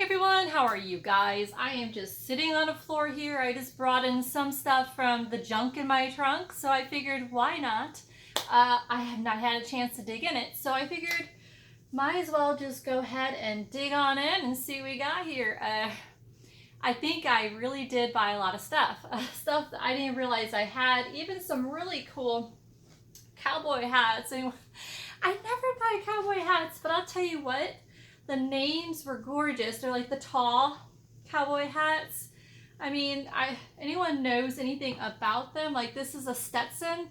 Hey everyone, how are you guys? I am just sitting on the floor here. I just brought in some stuff from the junk in my trunk, so I figured why not? I have not had a chance to dig in it, so I figured might as well just go ahead and dig on in and see what we got here. I think I really did buy a lot of stuff. Stuff that I didn't realize I had, even some really cool cowboy hats. And I never buy cowboy hats, but I'll tell you what, the names were gorgeous. They're like the tall cowboy hats. I mean, anyone knows anything about them? Like, this is a Stetson.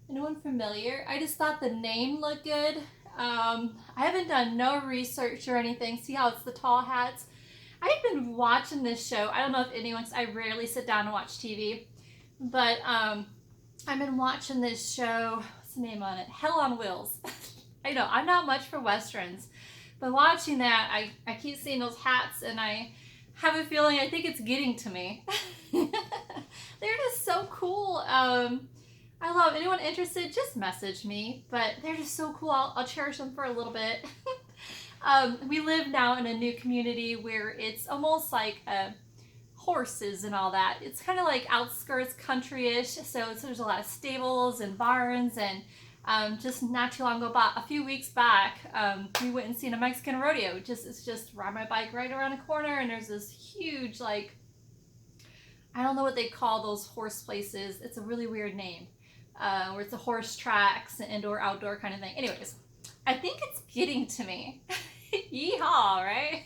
Anyone familiar? I just thought the name looked good. I haven't done no research or anything. See how it's the tall hats? I've been watching this show. I don't know if anyone's, I rarely sit down and watch TV, but I've been watching this show. What's the name on it? Hell on Wheels. I know, I'm not much for Westerns, but watching that, I keep seeing those hats and I have a feeling, I think it's getting to me. They're just so cool. I love, anyone interested, just message me, but they're just so cool. I'll cherish them for a little bit. We live now in a new community where it's almost like horses and all that. It's kind of like outskirts country-ish, so there's a lot of stables and barns, and just not too long ago, about a few weeks back, we went and seen a Mexican rodeo. It's just ride my bike right around the corner, and there's this huge, like, I don't know what they call those horse places. It's a really weird name, where it's a horse tracks, an indoor, outdoor kind of thing. Anyways, I think it's getting to me. Yeehaw, right?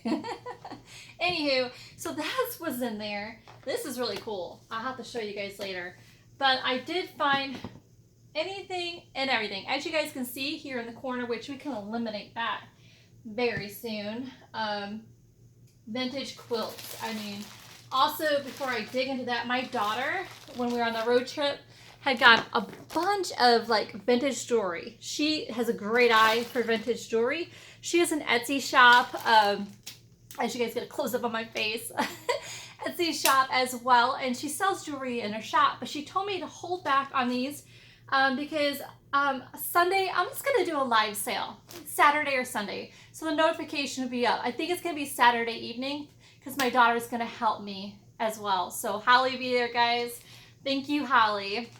Anywho, so that's what's in there. This is really cool. I'll have to show you guys later. But I did find anything and everything. As you guys can see here in the corner, which we can eliminate that very soon. Vintage quilts. I mean, also before I dig into that, my daughter, when we were on the road trip, had got a bunch of like vintage jewelry. She has a great eye for vintage jewelry. She has an Etsy shop. As you guys get a close up on my face, Etsy shop as well, and she sells jewelry in her shop. But she told me to hold back on these because Sunday I'm just gonna do a live sale, Saturday or Sunday, so the notification will be up. I think it's gonna be Saturday evening because my daughter's gonna help me as well. So Holly will be there, guys. Thank you, Holly.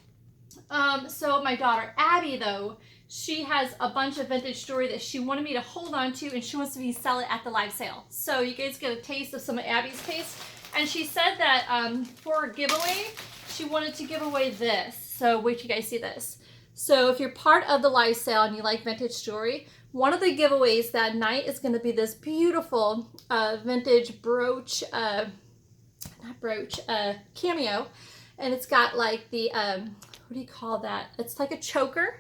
So my daughter Abby, though, she has a bunch of vintage jewelry that she wanted me to hold on to, and she wants me to sell it at the live sale. So you guys get a taste of some of Abby's taste. And she said that for a giveaway, she wanted to give away this. So wait till you guys see this. So if you're part of the live sale and you like vintage jewelry, one of the giveaways that night is going to be this beautiful vintage brooch, cameo. And it's got like the, what do you call that? It's like a choker,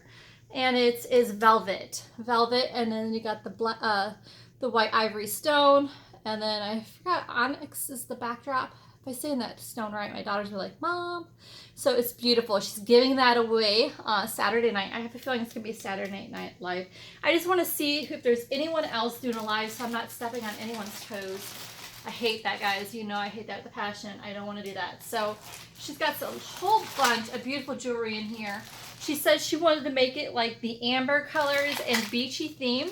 and it is velvet, and then you got the white ivory stone, and then I forgot onyx is the backdrop. If I say that stone right, my daughters were like, Mom. So it's beautiful. She's giving that away Saturday night. I have a feeling it's gonna be Saturday night live. I just want to see if there's anyone else doing a live, so I'm not stepping on anyone's toes. I hate that, guys. You know I hate that with a passion. I don't want to do that. So she's got a whole bunch of beautiful jewelry in here. She says she wanted to make it like the amber colors and beachy theme.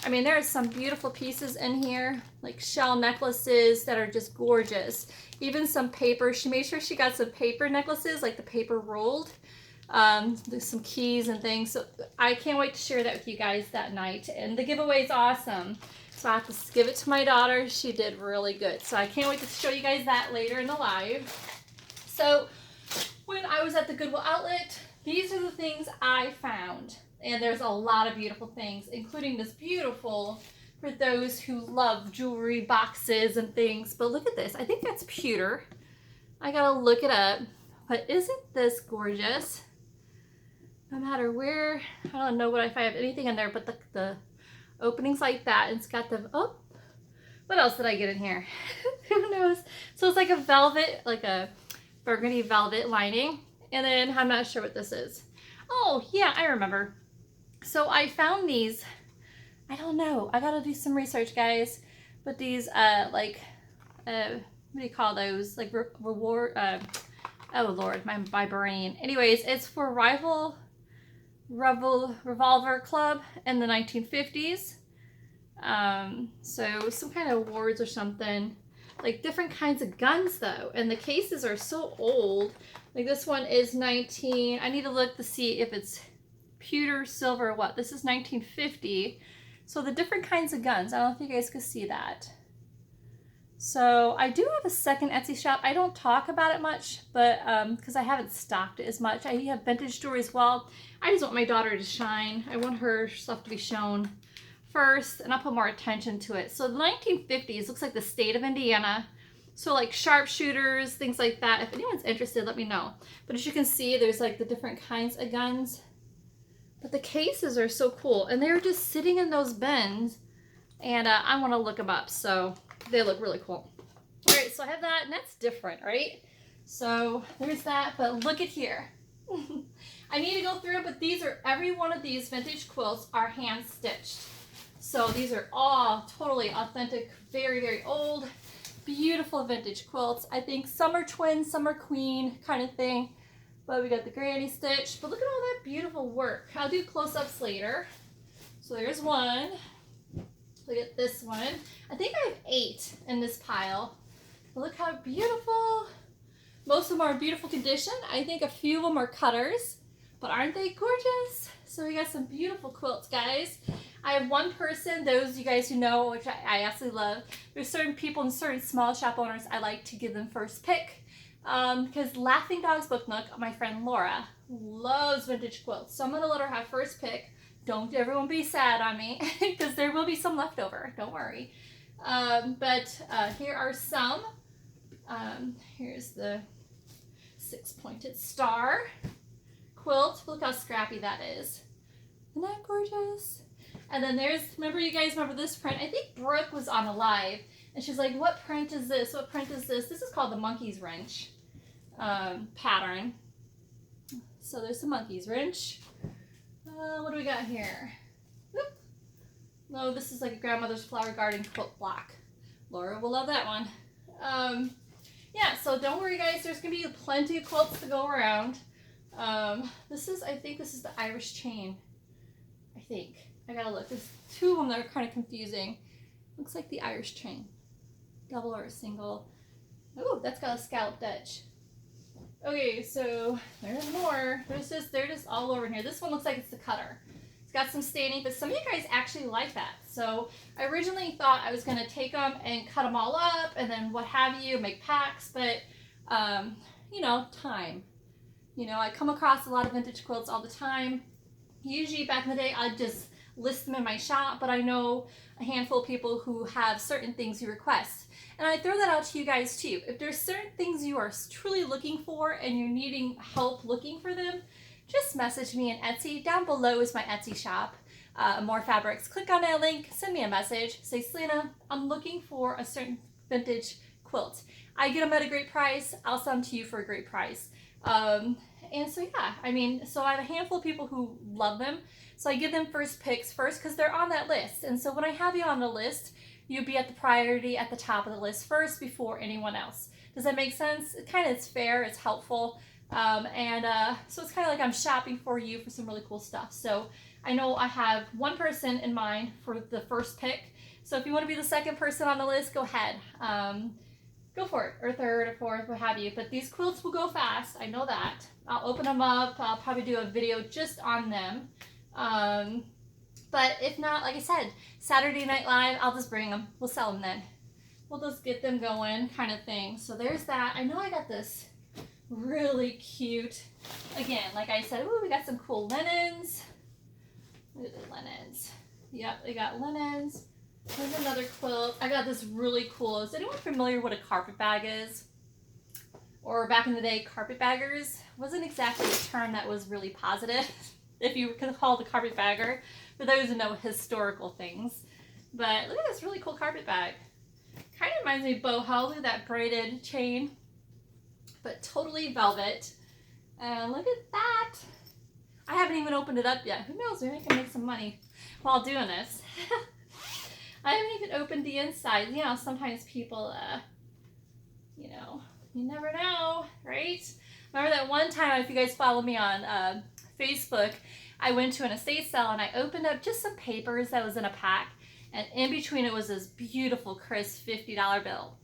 I mean, there are some beautiful pieces in here, like shell necklaces that are just gorgeous. Even some paper. She made sure she got some paper necklaces, like the paper rolled. There's some keys and things. So I can't wait to share that with you guys that night. And the giveaway is awesome. So I have to give it to my daughter. She did really good. So I can't wait to show you guys that later in the live. So when I was at the Goodwill outlet, these are the things I found. And there's a lot of beautiful things, including this beautiful, for those who love jewelry boxes and things. But look at this. I think that's pewter. I gotta look it up. But isn't this gorgeous? No matter where, I don't know if I have anything in there, but the openings like that, and it's got the, oh, what else did I get in here? Who knows? So it's like a velvet, like a burgundy velvet lining, and then I'm not sure what this is. Oh yeah, I remember. So I found these, I don't know, I gotta do some research, guys, but these what do you call those, like reward, oh Lord, my brain. Anyways, it's for Revolver Club in the 1950s. So some kind of awards or something. Like different kinds of guns though, and the cases are so old. Like this one is 19, I need to look to see if it's pewter, silver, or what. This is 1950. So the different kinds of guns, I don't know if you guys can see that. So I do have a second Etsy shop. I don't talk about it much, but because I haven't stocked it as much. I have vintage jewelry as well. I just want my daughter to shine. I want her stuff to be shown first, and I'll put more attention to it. So the 1950s looks like the state of Indiana. So like sharpshooters, things like that. If anyone's interested, let me know. But as you can see, there's like the different kinds of guns. But the cases are so cool, and they're just sitting in those bins, and I want to look them up. So they look really cool. All right, so I have that, and that's different, right? So there's that, but look at here. I need to go through it, but these are, every one of these vintage quilts are hand stitched. So these are all totally authentic, very, very old, beautiful vintage quilts. I think some are twin, some are queen kind of thing. But we got the granny stitch. But look at all that beautiful work. I'll do close-ups later. So there's one. Look at this one. I think I have 8 in this pile. But look how beautiful. Most of them are in beautiful condition. I think a few of them are cutters. But aren't they gorgeous? So we got some beautiful quilts, guys. I have one person, those you guys who know, which I absolutely love. There's certain people and certain small shop owners I like to give them first pick. Because Laughing Dogs Book Nook, my friend Laura, loves vintage quilts. So I'm going to let her have first pick. Don't everyone be sad on me, because there will be some left over. Don't worry. Here are some. Here's the 6-pointed star quilt. Look how scrappy that is. Isn't that gorgeous? And then there's, you guys remember this print? I think Brooke was on a live, and she's like, what print is this? What print is this? This is called the Monkey's Wrench pattern. So there's the Monkey's Wrench. What do we got here? Whoop. No, this is like a grandmother's flower garden quilt block. Laura will love that one. Yeah, so don't worry guys, there's gonna be plenty of quilts to go around. I think this is the Irish chain. I think. I gotta look. There's 2 of them that are kind of confusing. Looks like the Irish chain. Double or a single. Oh, that's got a scalloped edge. Okay, so there's more. They're just all over here. This one looks like it's the cutter. It's got some staining, but some of you guys actually like that. So I originally thought I was going to take them and cut them all up and then what have you, make packs, but you know, time. You know, I come across a lot of vintage quilts all the time. Usually back in the day, I'd just list them in my shop, but I know a handful of people who have certain things you request. And I throw that out to you guys too. If there's certain things you are truly looking for and you're needing help looking for them, just message me in Etsy. Down below is my Etsy shop, AmourFabriQues. Click on that link, send me a message, say, Selena, I'm looking for a certain vintage quilt. I get them at a great price, I'll sell them to you for a great price. And so yeah, so I have a handful of people who love them. So I give them first picks first because they're on that list. And so when I have you on the list, you'll be at the priority at the top of the list first before anyone else. Does that make sense? It's fair, it's helpful. So it's kind of like I'm shopping for you for some really cool stuff. So I know I have one person in mind for the first pick. So if you want to be the second person on the list, go ahead. Go for it, or third or fourth, what have you. But these quilts will go fast, I know that. I'll open them up, I'll probably do a video just on them. But if not, like I said, Saturday Night Live, I'll just bring them. We'll sell them then. We'll just get them going kind of thing. So there's that. I know I got this really cute. Again, like I said, ooh, we got some cool linens. Look at the linens. Yep, we got linens. There's another quilt. I got this really cool. Is anyone familiar with what a carpetbag is? Or back in the day, carpetbaggers wasn't exactly a term that was really positive, if you can call it a carpetbagger, for those who know historical things. But look at this really cool carpetbag. Kind of reminds me of boho. Look at that braided chain, but totally velvet. And look at that. I haven't even opened it up yet. Who knows? Maybe I can make some money while doing this. I haven't even opened the inside. You know, sometimes people, you know, you never know, right? Remember that one time, if you guys follow me on Facebook, I went to an estate sale and I opened up just some papers that was in a pack. And in between it was this beautiful, crisp $50 bill.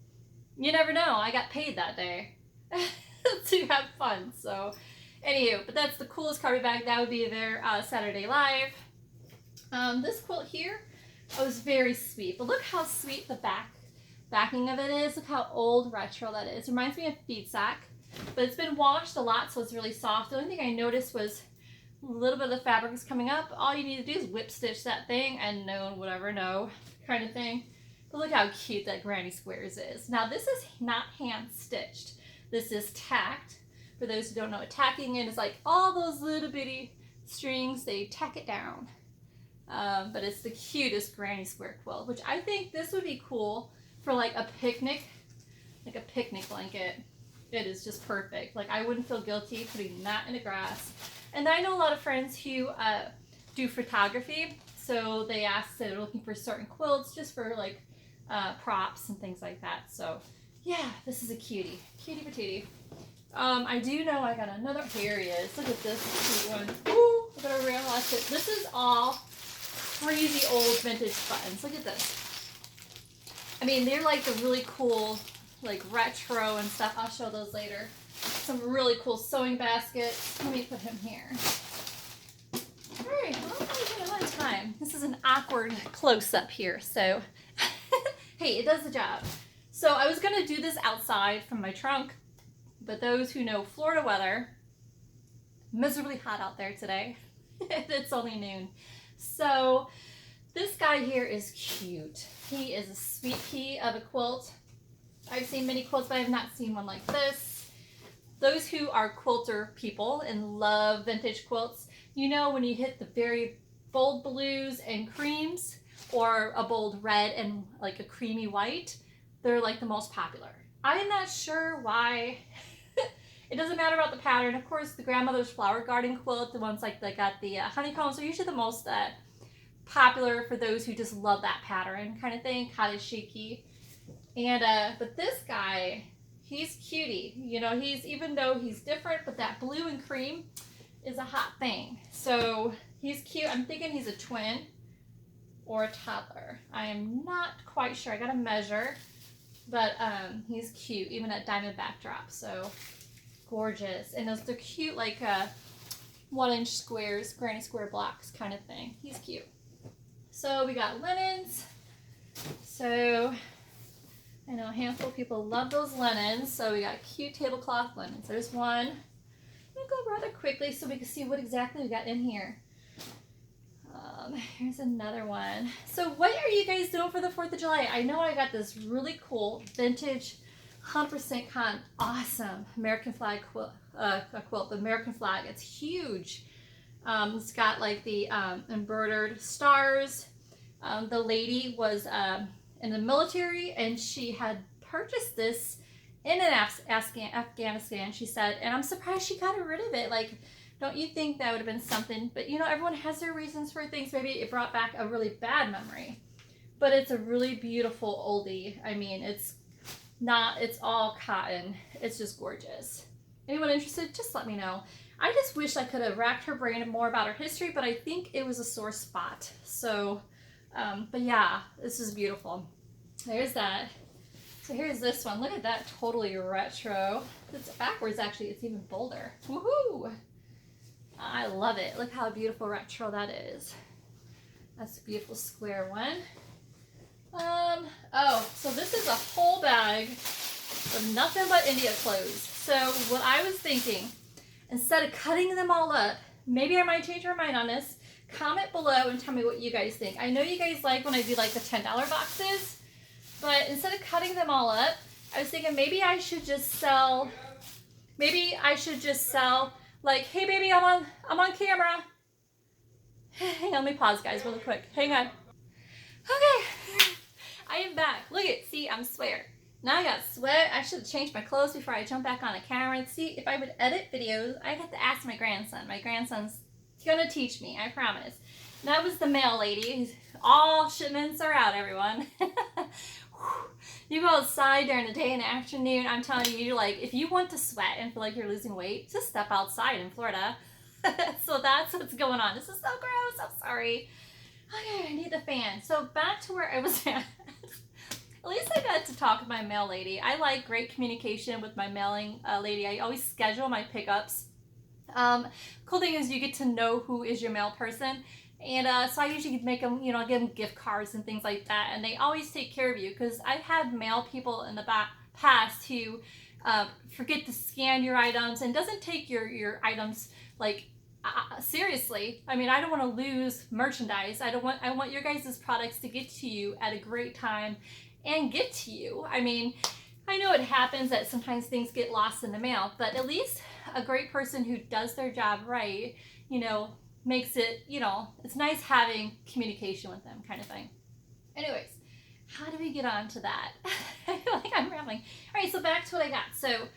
You never know, I got paid that day to have fun. So, anywho, but that's the coolest carpet bag. That would be their Saturday Live. This quilt here was very sweet, but look how sweet the backing of it is. Look how old retro that is. Reminds me of feed sack, but it's been washed a lot, so it's really soft. The only thing I noticed was a little bit of the fabric is coming up. All you need to do is whip stitch that thing and no kind of thing. But look how cute that Granny Squares is. Now this is not hand stitched. This is tacked. For those who don't know what tacking is, like all those little bitty strings, they tack it down. But it's the cutest Granny Square quilt, which I think this would be cool for like a picnic blanket. It is just perfect. Like I wouldn't feel guilty putting that in the grass. And I know a lot of friends who do photography, so they ask, they're looking for certain quilts just for like props and things like that. So yeah, this is a cutie patootie. I do know I got another. Here he is. Look at this cute one. Ooh, look at a real elastic. This is all crazy old vintage buttons. Look at this. I mean, they're like the really cool, like retro and stuff. I'll show those later. Some really cool sewing baskets. Let me put him here. All right, well, I'm doing one time. This is an awkward close-up here, so hey, it does the job. So I was gonna do this outside from my trunk, but those who know Florida weather, miserably hot out there today. It's only noon. So this guy here is cute. He is a sweet pea of a quilt. I've seen many quilts, but I have not seen one like this. Those who are quilter people and love vintage quilts, you know when you hit the very bold blues and creams, or a bold red and like a creamy white, they're like the most popular. I'm not sure why. It doesn't matter about the pattern. Of course, the grandmother's flower garden quilt, the ones like that got the honeycombs, are usually the most popular for those who just love that pattern kind of thing, cottage shaky. And but this guy, he's cutie. You know, he's, even though he's different, but that blue and cream is a hot thing. So he's cute. I'm thinking he's a twin or a toddler. I am not quite sure. I gotta measure, but he's cute, even at diamond backdrop. So gorgeous. And they're cute, like 1-inch squares, granny square blocks kind of thing. He's cute. So we got linens. So I know a handful of people love those linens. So we got cute tablecloth linens. There's one. I'm gonna go rather quickly so we can see what exactly we got in here. Here's another one. So what are you guys doing for the 4th of July? I know I got this really cool vintage 100% cotton, awesome American flag quilt, the American flag. It's huge. It's got like the embroidered stars. The lady was in the military, and she had purchased this in Afghanistan, she said, and I'm surprised she got rid of it. Like, don't you think that would have been something? But you know, everyone has their reasons for things. Maybe it brought back a really bad memory, but it's a really beautiful oldie. I mean, it's all cotton. It's just gorgeous. Anyone interested, just let me know. I just wish I could have racked her brain more about her history, but I think it was a sore spot. So, but yeah, this is beautiful. There's that. So here's this one. Look at that, totally retro. It's backwards, actually. It's even bolder. Woohoo! I love it. Look how beautiful retro that is. That's a beautiful square one. Oh, so this is a whole bag of nothing but India clothes. So what I was thinking, instead of cutting them all up, maybe I might change my mind on this. Comment below and tell me what you guys think. I know you guys like when I do like the $10 boxes, but instead of cutting them all up, I was thinking maybe I should just sell, like, hey baby, I'm on camera. Hang on, let me pause guys really quick. Hang on. Okay, I am back. Look at, see, I'm sweating. Now I got sweat. I should have changed my clothes before I jump back on the camera. And see, if I would edit videos, I have to ask my grandson. My grandson's gonna teach me, I promise. That was the mail lady. All shipments are out, everyone. You go outside during the day and the afternoon, I'm telling you, like, if you want to sweat and feel like you're losing weight, just step outside in Florida. So that's what's going on. This is so gross. I'm sorry. Okay, I need the fan. So back to where I was at. At least I got to talk with my mail lady. I like great communication with my mailing lady. I always schedule my pickups. Cool thing is you get to know who is your mail person. And so I usually make them, you know, give them gift cards and things like that. And they always take care of you, because I've had mail people in the past who forget to scan your items and doesn't take your items like seriously. I mean, I don't want to lose merchandise. I want your guys' products to get to you at a great time and get to you. I mean, I know it happens that sometimes things get lost in the mail, but at least a great person who does their job right, you know, makes it, you know, it's nice having communication with them, kind of thing. Anyways, how do we get on to that? I feel like I'm rambling. All right, so back to what I got. So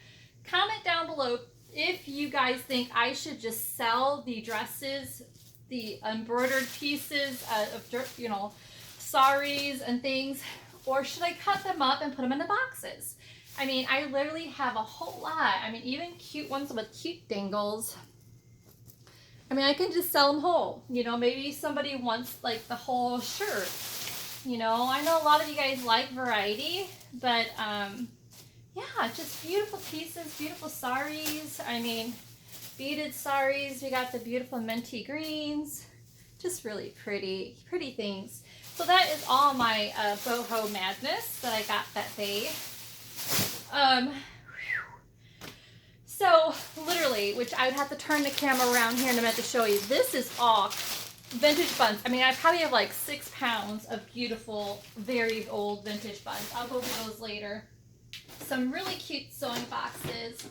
comment down below if you guys think I should just sell the dresses, the embroidered pieces of, you know, saris and things, or should I cut them up and put them in the boxes? I mean, I literally have a whole lot. I mean, even cute ones with cute dingles. I mean, I can just sell them whole. You know, maybe somebody wants like the whole shirt. You know, I know a lot of you guys like variety, but yeah, just beautiful pieces, beautiful saris. I mean, beaded saris. We got the beautiful minty greens. Just really pretty things. So that is all my boho madness that I got that day. So literally, which I would have to turn the camera around here in a minute to show you, this is all vintage buns. I mean, I probably have like 6 pounds of beautiful, very old vintage buns. I'll go over those later. Some really cute sewing boxes.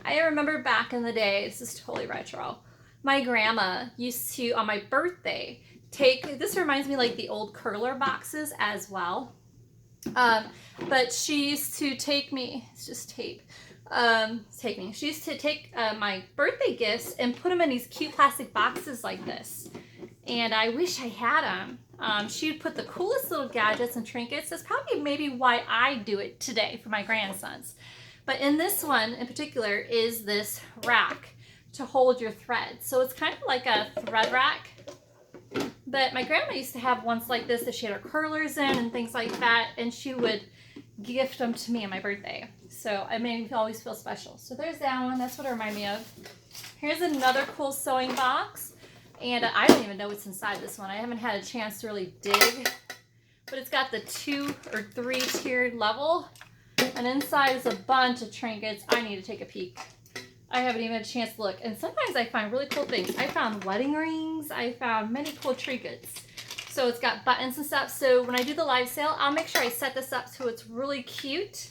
I remember back in the day, this is totally retro, my grandma used to, on my birthday, this reminds me like the old curler boxes as well. But she used to take me, it's just tape, she used to take my birthday gifts and put them in these cute plastic boxes like this. And I wish I had them. She would put the coolest little gadgets and trinkets. That's probably maybe why I do it today for my grandsons. But in this one in particular is this rack to hold your thread. So it's kind of like a thread rack. But my grandma used to have ones like this that she had her curlers in and things like that. And she would gift them to me on my birthday. So it made me always feel special. So there's that one. That's what it reminded me of. Here's another cool sewing box. And I don't even know what's inside this one. I haven't had a chance to really dig. But it's got the 2 or 3 tiered level. And inside is a bunch of trinkets. I need to take a peek. I haven't even had a chance to look. And sometimes I find really cool things. I found wedding rings. I found many cool trinkets. So it's got buttons and stuff. So when I do the live sale, I'll make sure I set this up so it's really cute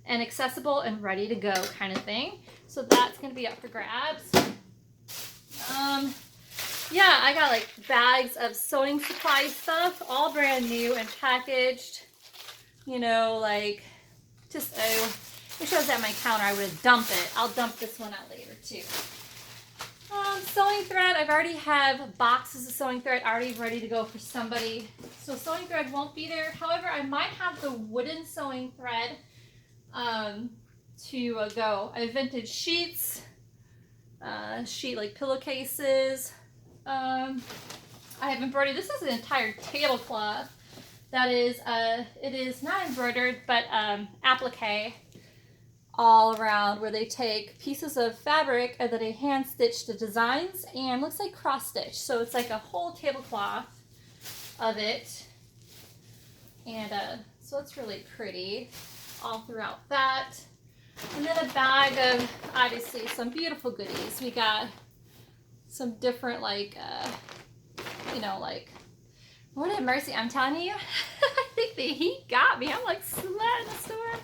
and accessible and ready to go kind of thing. So that's going to be up for grabs. Yeah, I got like bags of sewing supply stuff, all brand new and packaged. You know, like just, oh, wish I was at my counter, I would dump it. I'll dump this one out later too. Sewing thread, I've already have boxes of sewing thread already ready to go for somebody. So sewing thread won't be there. However, I might have the wooden sewing thread to go. I have vintage sheets, sheet like pillowcases. I have embroidered. This is an entire tablecloth that is, it is not embroidered, but applique all around, where they take pieces of fabric and then they hand stitch the designs and looks like cross stitch. So it's like a whole tablecloth of it. And so it's really pretty all throughout that. And then a bag of, obviously, some beautiful goodies. We got some different, like, you know, like, Lord have mercy, I'm telling you, I think the heat got me. I'm like sweating in the store.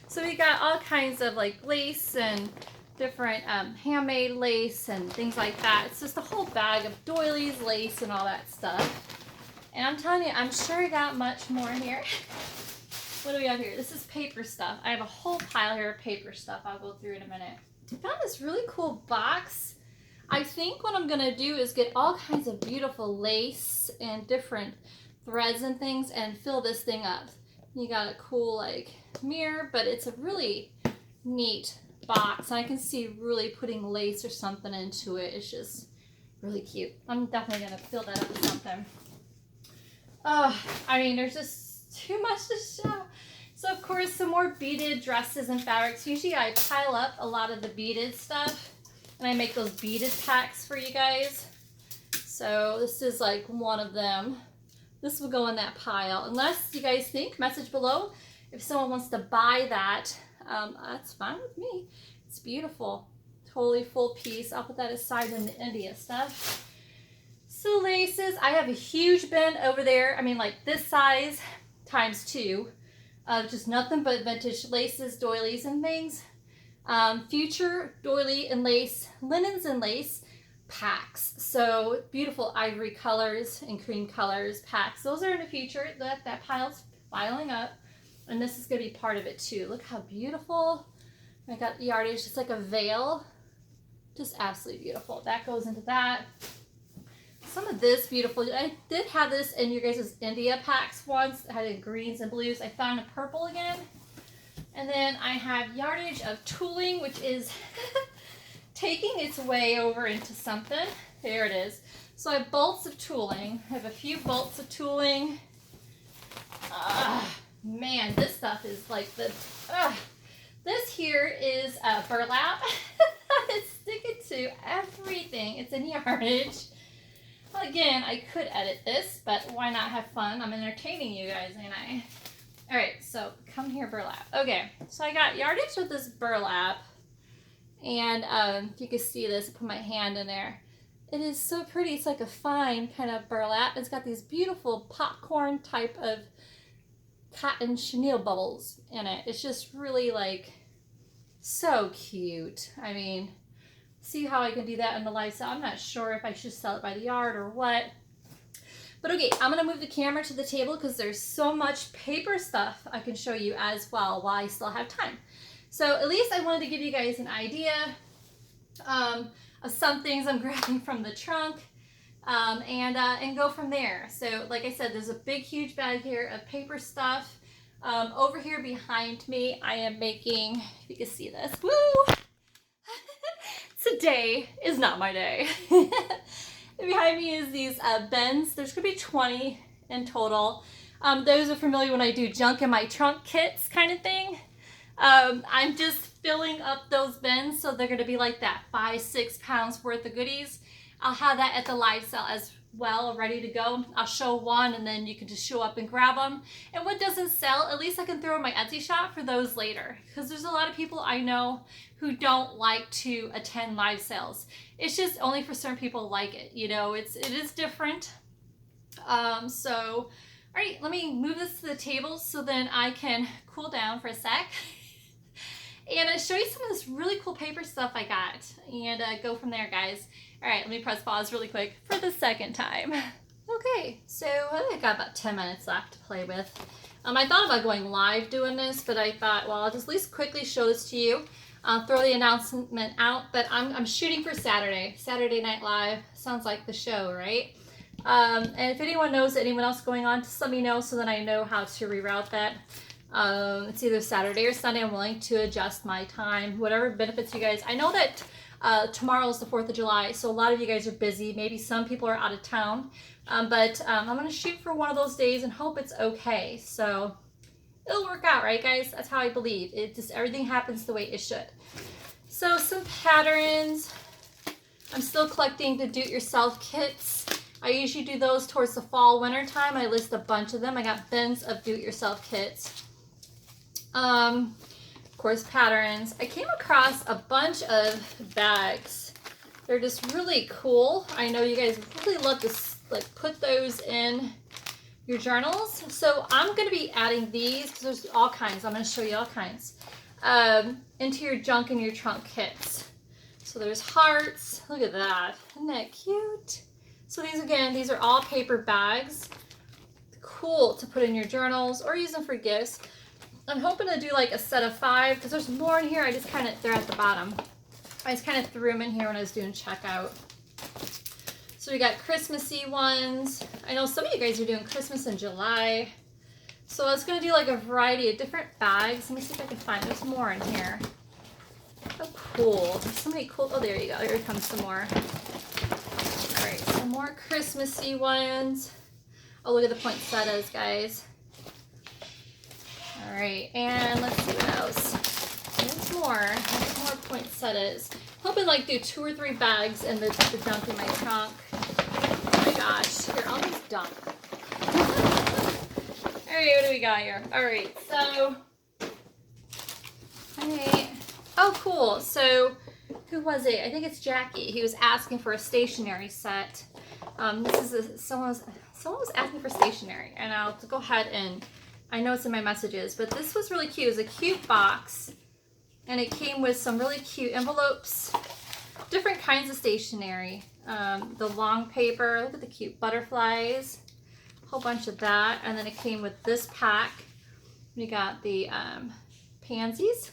So we got all kinds of like lace and different handmade lace and things like that. It's just a whole bag of doilies, lace, and all that stuff. And I'm telling you, I'm sure I got much more here. What do we have here? This is paper stuff. I have a whole pile here of paper stuff I'll go through in a minute. I found this really cool box. I think what I'm going to do is get all kinds of beautiful lace and different threads and things and fill this thing up. You got a cool like mirror, but it's a really neat box. I can see really putting lace or something into it. It's just really cute. I'm definitely going to fill that up with something. Oh, I mean, there's just too much to show. So of course, some more beaded dresses and fabrics. Usually I pile up a lot of the beaded stuff and I make those beaded packs for you guys. So this is like one of them. This will go in that pile. Unless you guys think, message below. If someone wants to buy that, that's fine with me. It's beautiful. Totally full piece. I'll put that aside in the India stuff. So laces, I have a huge bin over there. I mean, like this size times 2 of just nothing but vintage laces, doilies, and things. Future doily and lace, linens and lace packs. So beautiful ivory colors and cream colors packs. Those are in the future. That pile's piling up, and this is going to be part of it too. Look how beautiful. I got yardage, just like a veil. Just absolutely beautiful. That goes into that. Some of this beautiful. I did have this in your guys' India packs once. I had greens and blues. I found a purple again. And then I have yardage of tooling, which is taking its way over into something. There it is. So I have bolts of tooling. I have a few bolts of tooling. Man, this stuff is like the... This here is burlap. It's sticking to everything. It's in yardage. Again, I could edit this, but why not have fun? I'm entertaining you guys, ain't I? All right, so come here, burlap. Okay, so I got yardage with this burlap, and if you can see this, I put my hand in there. It is so pretty. It's like a fine kind of burlap. It's got these beautiful popcorn type of cotton chenille bubbles in it. It's just really like so cute. I mean, see how I can do that in the lifestyle. I'm not sure if I should sell it by the yard or what. But okay, I'm going to move the camera to the table because there's so much paper stuff I can show you as well while I still have time. So at least I wanted to give you guys an idea of some things I'm grabbing from the trunk and go from there. So like I said, there's a big, huge bag here of paper stuff. Over here behind me, I am making, if you can see this, woo! Today is not my day. Behind me is these bins. There's gonna be 20 in total. Those are familiar when I do junk in my trunk kits kind of thing. I'm just filling up those bins, so they're gonna be like that 5-6 pounds worth of goodies. I'll have that at the live sale as well, ready to go. I'll show one and then you can just show up and grab them. And what doesn't sell, at least I can throw in my Etsy shop for those later. Because there's a lot of people I know who don't like to attend live sales. It's just only for certain people like it. You know, it is different. So, all right, let me move this to the table so then I can cool down for a sec. And I'll show you some of this really cool paper stuff I got. And go from there, guys. All right, let me press pause really quick for the second time. Okay, so I think I got about 10 minutes left to play with. I thought about going live doing this, but I thought, well, I'll just at least quickly show this to you. I'll throw the announcement out, but I'm shooting for Saturday. Saturday Night Live. Sounds like the show, right? And if anyone knows anyone else going on, just let me know so that I know how to reroute that. It's either Saturday or Sunday. I'm willing to adjust my time, whatever benefits you guys. I know that tomorrow is the 4th of July, so a lot of you guys are busy. Maybe some people are out of town, but I'm going to shoot for one of those days and hope it's okay. So it'll work out, right, guys? That's how I believe. It just, everything happens the way it should. So some patterns. I'm still collecting the do-it-yourself kits. I usually do those towards the fall, winter time. I list a bunch of them. I got bins of do-it-yourself kits. Of course, patterns. I came across a bunch of bags. They're just really cool. I know you guys really love to like put those in your journals. So I'm going to be adding these because there's all kinds. I'm going to show you all kinds into your junk and your trunk kits. So there's hearts. Look at that. Isn't that cute? So these, again, these are all paper bags. Cool to put in your journals or use them for gifts. I'm hoping to do like a set of 5 because there's more in here. I just kind of, they're at the bottom. I just kind of threw them in here when I was doing checkout. So we got Christmassy ones. I know some of you guys are doing Christmas in July. So I was going to do like a variety of different bags. Let me see if I can find, there's more in here. Oh, cool. There's so many cool, oh, there you go. Here comes some more. All right, some more Christmassy ones. Oh, look at the poinsettias, guys. All right, and let's see what else. There's more poinsettias. Hoping like do 2 or 3 bags in the junk in my trunk. Oh my gosh, here, I'll just dump. All right, what do we got here? All right, so, oh, cool. So, who was it? I think it's Jackie. He was asking for a stationery set. This is someone was asking for stationery, and I'll go ahead and, I know it's in my messages, but this was really cute. It was a cute box, and it came with some really cute envelopes, different kinds of stationery. The long paper, look at the cute butterflies, a whole bunch of that, and then it came with this pack. We got the pansies,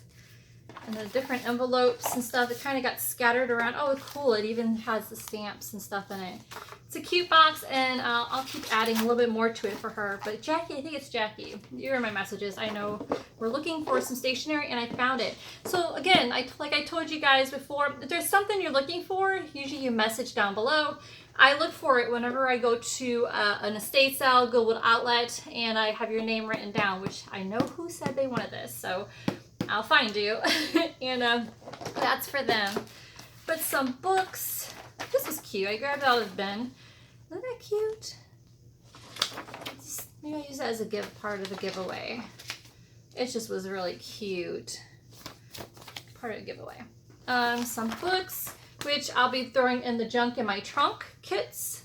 and the different envelopes and stuff. It kind of got scattered around. Oh, cool. It even has the stamps and stuff in it. It's a cute box, and I'll keep adding a little bit more to it for her. But Jackie, I think it's Jackie. You're in my messages. I know we're looking for some stationery, and I found it. So again, like I told you guys before, if there's something you're looking for, usually you message down below. I look for it whenever I go to an estate sale, Goodwill outlet, and I have your name written down, which I know who said they wanted this. So I'll find you, and that's for them. But some books. This was cute. I grabbed it out of the bin. Isn't that cute? Maybe I'll use that as a part of the giveaway. It just was really cute. Part of the giveaway. Some books, which I'll be throwing in the junk in my trunk kits.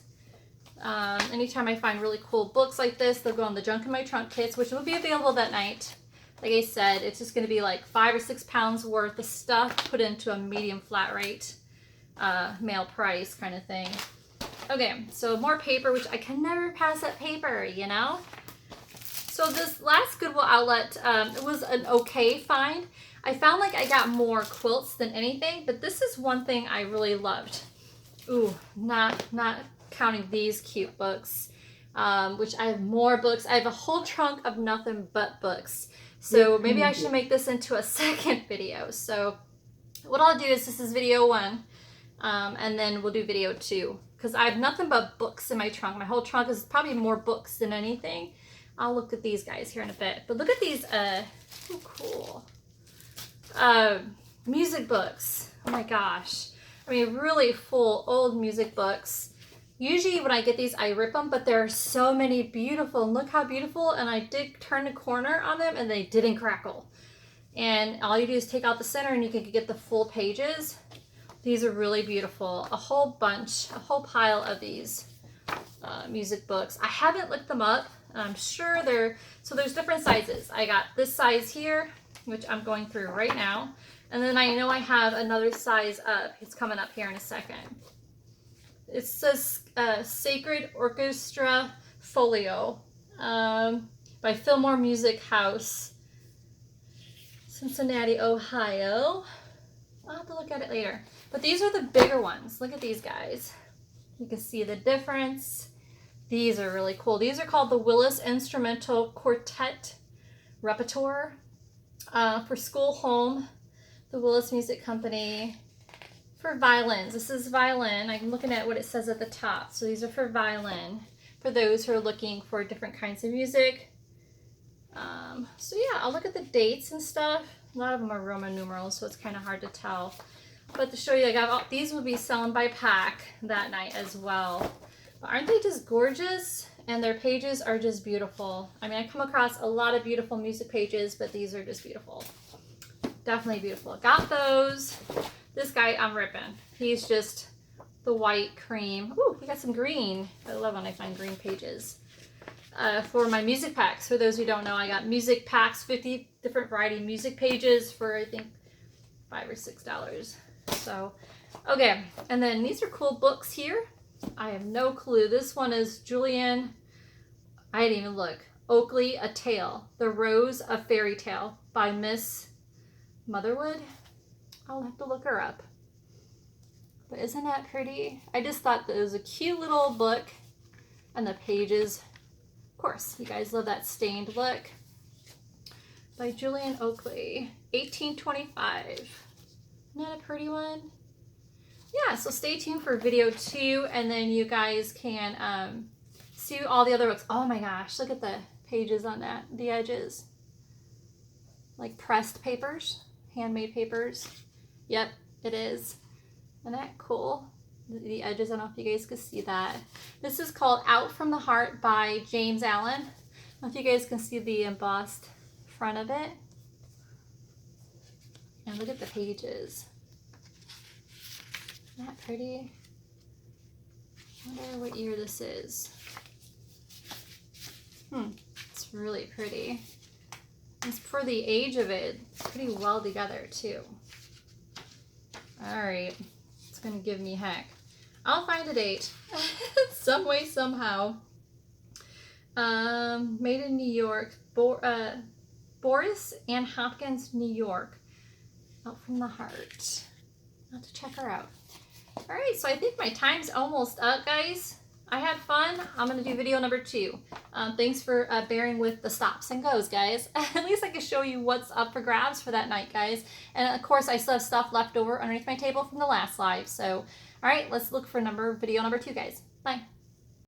Anytime I find really cool books like this, they'll go on the junk in my trunk kits, which will be available that night. Like I said, it's just going to be like 5 or 6 pounds worth of stuff put into a medium flat rate, mail price kind of thing. Okay, so more paper, which I can never pass up paper, you know? So this last Goodwill outlet, it was an okay find. I found like I got more quilts than anything, but this is one thing I really loved. Ooh, not counting these cute books, which I have more books. I have a whole trunk of nothing but books. So maybe I should make this into a second video. So what I'll do is, this is video 1, and then we'll do video 2. Because I have nothing but books in my trunk. My whole trunk is probably more books than anything. I'll look at these guys here in a bit. But look at these, oh cool. Music books. Oh my gosh. I mean, really full old music books. Usually when I get these, I rip them, but there are so many beautiful, and look how beautiful. And I did turn a corner on them, and they didn't crackle. And all you do is take out the center, and you can get the full pages. These are really beautiful. A whole bunch, a whole pile of these music books. I haven't looked them up. I'm sure so there's different sizes. I got this size here, which I'm going through right now. And then I know I have another size up. It's coming up here in a second. It says Sacred Orchestra Folio by Fillmore Music House, Cincinnati, Ohio. I'll have to look at it later. But these are the bigger ones. Look at these guys. You can see the difference. These are really cool. These are called the Willis Instrumental Quartet Repertoire for School Home, the Willis Music Company. For violins. This is violin. I'm looking at what it says at the top. So these are for violin, for those who are looking for different kinds of music. So yeah, I'll look at the dates and stuff. A lot of them are Roman numerals, so it's kind of hard to tell. But to show you, I got these will be selling by pack that night as well. But aren't they just gorgeous? And their pages are just beautiful. I mean, I come across a lot of beautiful music pages, but these are just beautiful. Definitely beautiful. Got those. This guy I'm ripping. He's just the white cream. Ooh, we got some green. I love when I find green pages. For my music packs. For those who don't know, I got music packs, 50 different variety music pages for I think $5 or $6. So, okay. And then these are cool books here. I have no clue. This one is Julian, I didn't even look. Oakley, A Tale. The Rose of Fairy Tale by Miss Motherwood. I'll have to look her up. But isn't that pretty? I just thought that it was a cute little book. And the pages, of course, you guys love that stained look. By Julian Oakley, 1825. Isn't that a pretty one? Yeah, so stay tuned for video 2, and then you guys can see all the other books. Oh my gosh, look at the pages on that, the edges. Like pressed papers, handmade papers. Yep, it is. Isn't that cool? The edges, I don't know if you guys can see that. This is called Out from the Heart by James Allen. I don't know if you guys can see the embossed front of it. And look at the pages. Isn't that pretty? I wonder what year this is. It's really pretty. It's for the age of it. It's pretty well together too. All right, it's gonna give me heck. I'll find a date some way, somehow. Made in New York, Boris and Hopkins, New York. Out from the Heart. I'll have to check her out. All right, so I think my time's almost up, guys. I had fun. I'm gonna do video number 2. Thanks for bearing with the stops and goes, guys. At least I can show you what's up for grabs for that night, guys. And of course, I still have stuff left over underneath my table from the last live. So, all right, let's look for video number 2, guys. Bye.